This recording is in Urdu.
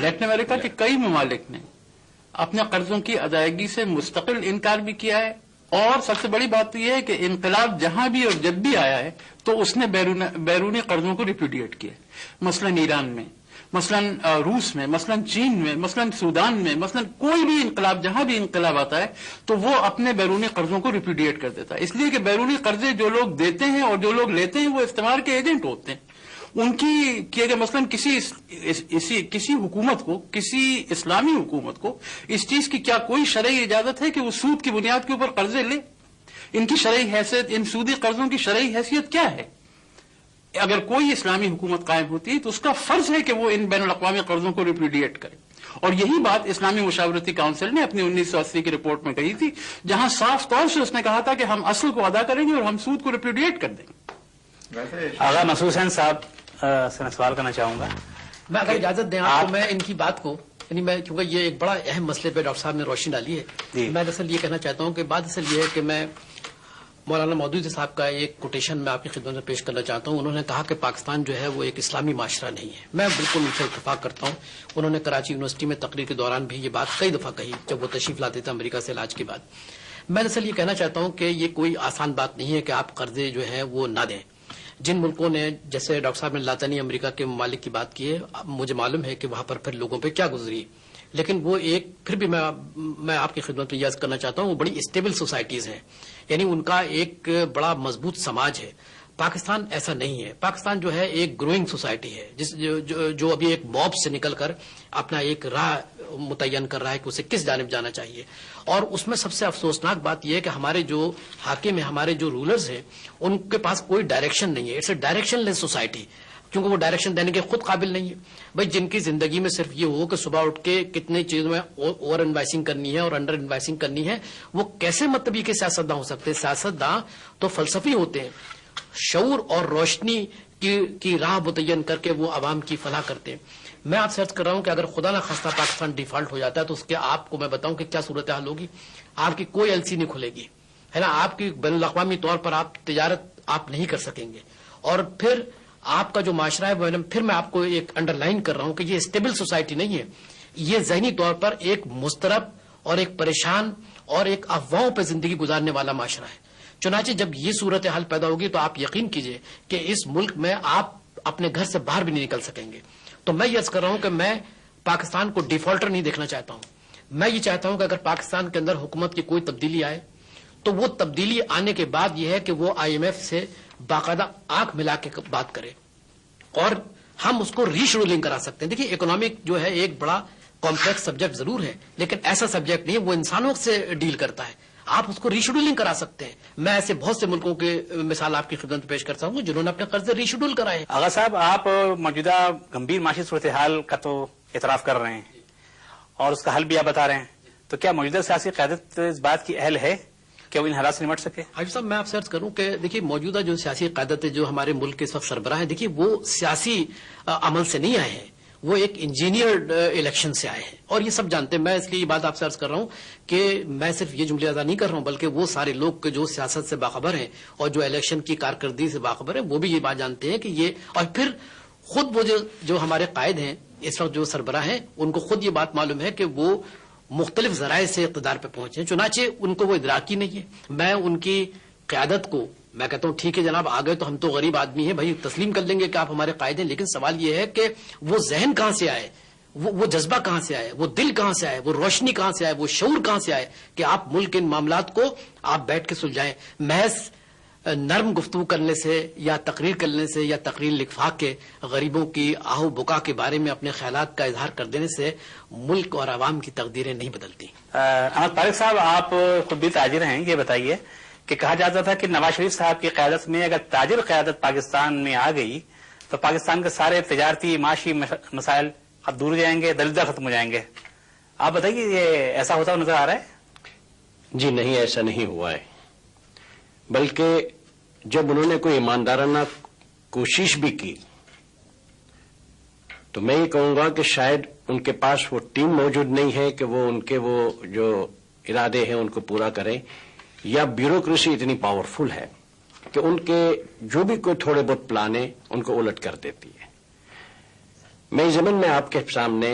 لیٹن امریکہ کے کئی ممالک نے اپنے قرضوں کی ادائیگی سے مستقل انکار بھی کیا ہے، اور سب سے بڑی بات تو یہ ہے کہ انقلاب جہاں بھی اور جب بھی آیا ہے تو اس نے بیرونی قرضوں کو ریپوڈیٹ کیا، مثلا ایران میں، مثلا روس میں، مثلا چین میں، مثلا سودان میں، مثلا کوئی بھی انقلاب، جہاں بھی انقلاب آتا ہے تو وہ اپنے بیرونی قرضوں کو ریپوڈیٹ کر دیتا ہے، اس لیے کہ بیرونی قرضے جو لوگ دیتے ہیں اور جو لوگ لیتے ہیں وہ استعمار کے ایجنٹ ہوتے ہیں. ان کی کہ اگر مثلا کسی حکومت کو، کسی اسلامی حکومت کو اس چیز کی کیا کوئی شرعی اجازت ہے کہ وہ سود کی بنیاد کے اوپر قرضے لے؟ ان کی شرعی حیثیت، ان سودی قرضوں کی شرعی حیثیت کیا ہے؟ اگر کوئی اسلامی حکومت قائم ہوتی ہے تو اس کا فرض ہے کہ وہ ان بین الاقوامی قرضوں کو ریپوڈیٹ کرے، اور یہی بات اسلامی مشاورتی کونسل نے اپنی 1980 کی رپورٹ میں کہی تھی، جہاں صاف طور سے اس نے کہا تھا کہ ہم اصل کو ادا کریں گے اور ہم سود کو ریپوڈیٹ کر دیں گے. آغا مسعود حسین صاحب سے میں سوال کرنا چاہوں گا. میں اگر اجازت دیں آپ کو، میں ان کی بات کو، یعنی میں کیونکہ یہ ایک بڑا اہم مسئلے پہ ڈاکٹر صاحب نے روشنی ڈالی ہے، میں دراصل یہ کہنا چاہتا ہوں کہ بات اصل یہ ہے کہ میں مولانا مودودی صاحب کا ایک کوٹیشن میں آپ کی خدمت میں پیش کرنا چاہتا ہوں. انہوں نے کہا کہ پاکستان جو ہے وہ ایک اسلامی معاشرہ نہیں ہے. میں بالکل ان سے اتفاق کرتا ہوں. انہوں نے کراچی یونیورسٹی میں تقریر کے دوران بھی یہ بات کئی دفعہ کہی جب وہ تشریف لاتے تھے امریکہ سے علاج کے بعد. میں دراصل یہ کہنا چاہتا ہوں کہ یہ کوئی آسان بات نہیں ہے کہ آپ قرضے جو ہیں وہ نہ دیں. جن ملکوں نے، جیسے ڈاکٹر صاحب نے لاطینی امریکہ کے ممالک کی بات کی ہے، مجھے معلوم ہے کہ وہاں پر پھر لوگوں پہ کیا گزری، لیکن وہ ایک پھر بھی میں آپ کی خدمت میں یاد کرنا چاہتا ہوں، وہ بڑی اسٹیبل سوسائٹیز ہیں، یعنی ان کا ایک بڑا مضبوط سماج ہے. پاکستان ایسا نہیں ہے. پاکستان جو ہے ایک گروئنگ سوسائٹی ہے جو ابھی ایک موب سے نکل کر اپنا ایک راہ متعین کر رہا ہے کہ اسے کس جانب جانا چاہیے. اور اس میں سب سے افسوسناک بات یہ ہے کہ ہمارے جو حاکم ہیں، ہمارے جو رولرز ہیں، ان کے پاس کوئی ڈائریکشن نہیں ہے. It's a directionless society, کیونکہ وہ ڈائریکشن دینے کے خود قابل نہیں ہے. بھائی جن کی زندگی میں صرف یہ ہو کہ صبح اٹھ کے کتنے چیزوں میں اوور انوائسنگ کرنی ہے اور انڈر انوائسنگ کرنی ہے، وہ کیسے مطلبی کے سیاستداں ہو سکتے ہیں؟ سیاستداں تو فلسفی ہوتے ہیں، شعور اور روشنی کی راہ متعین کر کے وہ عوام کی فلاح کرتے ہیں. میں آپ سے عرض کر رہا ہوں کہ اگر خدا نہ خواستہ پاکستان ڈیفالٹ ہو جاتا ہے تو اس کے آپ کو میں بتاؤں کہ کیا صورتحال ہوگی. آپ کی کوئی ایل سی نہیں کھلے گی، ہے نا، آپ کی بین الاقوامی طور پر آپ تجارت آپ نہیں کر سکیں گے، اور پھر آپ کا جو معاشرہ ہے، پھر میں آپ کو ایک انڈر لائن کر رہا ہوں کہ یہ اسٹیبل سوسائٹی نہیں ہے. یہ ذہنی طور پر ایک مضطرب اور ایک پریشان اور ایک افواہوں پہ زندگی گزارنے والا معاشرہ ہے. چنانچہ جب یہ صورتحال پیدا ہوگی تو آپ یقین کیجئے کہ اس ملک میں آپ اپنے گھر سے باہر بھی نہیں نکل سکیں گے. تو میں یہ عرض کر رہا ہوں کہ میں پاکستان کو ڈیفالٹر نہیں دیکھنا چاہتا ہوں. میں یہ چاہتا ہوں کہ اگر پاکستان کے اندر حکومت کی کوئی تبدیلی آئے تو وہ تبدیلی آنے کے بعد یہ ہے کہ وہ آئی ایم ایف سے باقاعدہ آنکھ ملا کے بات کرے اور ہم اس کو ری شیڈولنگ کرا سکتے ہیں. دیکھیے اکنامک جو ہے ایک بڑا کمپلیکس سبجیکٹ ضرور ہے، لیکن ایسا سبجیکٹ نہیں ہے، وہ انسانوں سے ڈیل کرتا ہے. آپ اس کو ری شیڈولنگ کرا سکتے ہیں. میں ایسے بہت سے ملکوں کے مثال آپ کی خدمت پیش کرتا ہوں جنہوں نے اپنے قرضے ری شیڈول کرائے. آغا صاحب، آپ موجودہ گمبھیر معاشی صورتحال کا تو اعتراف کر رہے ہیں اور اس کا حل بھی آپ بتا رہے ہیں، تو کیا موجودہ سیاسی قیادت اس بات کی اہل ہے کہ وہ ان حالات سے نمٹ سکے؟ حاجی صاحب، میں آپ سے عرض کروں کہ دیکھیے موجودہ جو سیاسی قیادت ہے، جو ہمارے ملک کے اس وقت سربراہ ہیں، دیکھیے وہ سیاسی عمل سے نہیں آئے ہیں، وہ ایک انجینئرڈ الیکشن سے آئے ہیں، اور یہ سب جانتے ہیں. میں اس لیے یہ بات آپ سے عرض کر رہا ہوں کہ میں صرف یہ جملے ادا نہیں کر رہا ہوں، بلکہ وہ سارے لوگ جو سیاست سے باخبر ہیں اور جو الیکشن کی کارکردگی سے باخبر ہیں، وہ بھی یہ بات جانتے ہیں کہ یہ، اور پھر خود وہ جو ہمارے قائد ہیں اس وقت جو سربراہ ہیں، ان کو خود یہ بات معلوم ہے کہ وہ مختلف ذرائع سے اقتدار پہ پہنچے ہیں، چنانچہ ان کو وہ ادراک ہی نہیں ہے. میں ان کی قیادت کو میں کہتا ہوں ٹھیک ہے جناب، آ گئے تو ہم تو غریب آدمی ہیں بھائی، تسلیم کر لیں گے کہ آپ ہمارے قائد ہیں، لیکن سوال یہ ہے کہ وہ ذہن کہاں سے آئے، وہ جذبہ کہاں سے آئے، وہ دل کہاں سے آئے، وہ روشنی کہاں سے آئے، وہ شعور کہاں سے آئے کہ آپ ملک کے ان معاملات کو آپ بیٹھ کے سلجھائیں. محض نرم گفتگو کرنے سے یا تقریر کرنے سے یا تقریر لکھوا کے غریبوں کی آہو بکا کے بارے میں اپنے خیالات کا اظہار کر دینے سے ملک اور عوام کی تقدیریں نہیں بدلتی. احمد طارق صاحب، آپ خود بھی تاجر ہیں، یہ بتائیے کہ کہا جاتا تھا کہ نواز شریف صاحب کی قیادت میں اگر تاجر قیادت پاکستان میں آ گئی تو پاکستان کے سارے تجارتی معاشی مسائل اب دور جائیں گے، دلدل ختم ہو جائیں گے. آپ بتائیے یہ ایسا ہوتا نظر آ رہا ہے؟ جی نہیں، ایسا نہیں ہوا ہے، بلکہ جب انہوں نے کوئی ایماندارانہ کوشش بھی کی تو میں یہ کہوں گا کہ شاید ان کے پاس وہ ٹیم موجود نہیں ہے کہ وہ ان کے وہ جو ارادے ہیں ان کو پورا کریں، یا بیوروکریسی اتنی پاورفل ہے کہ ان کے جو بھی کوئی تھوڑے بہت پلان ہیں ان کو الٹ کر دیتی ہے. میں اس زمین میں آپ کے سامنے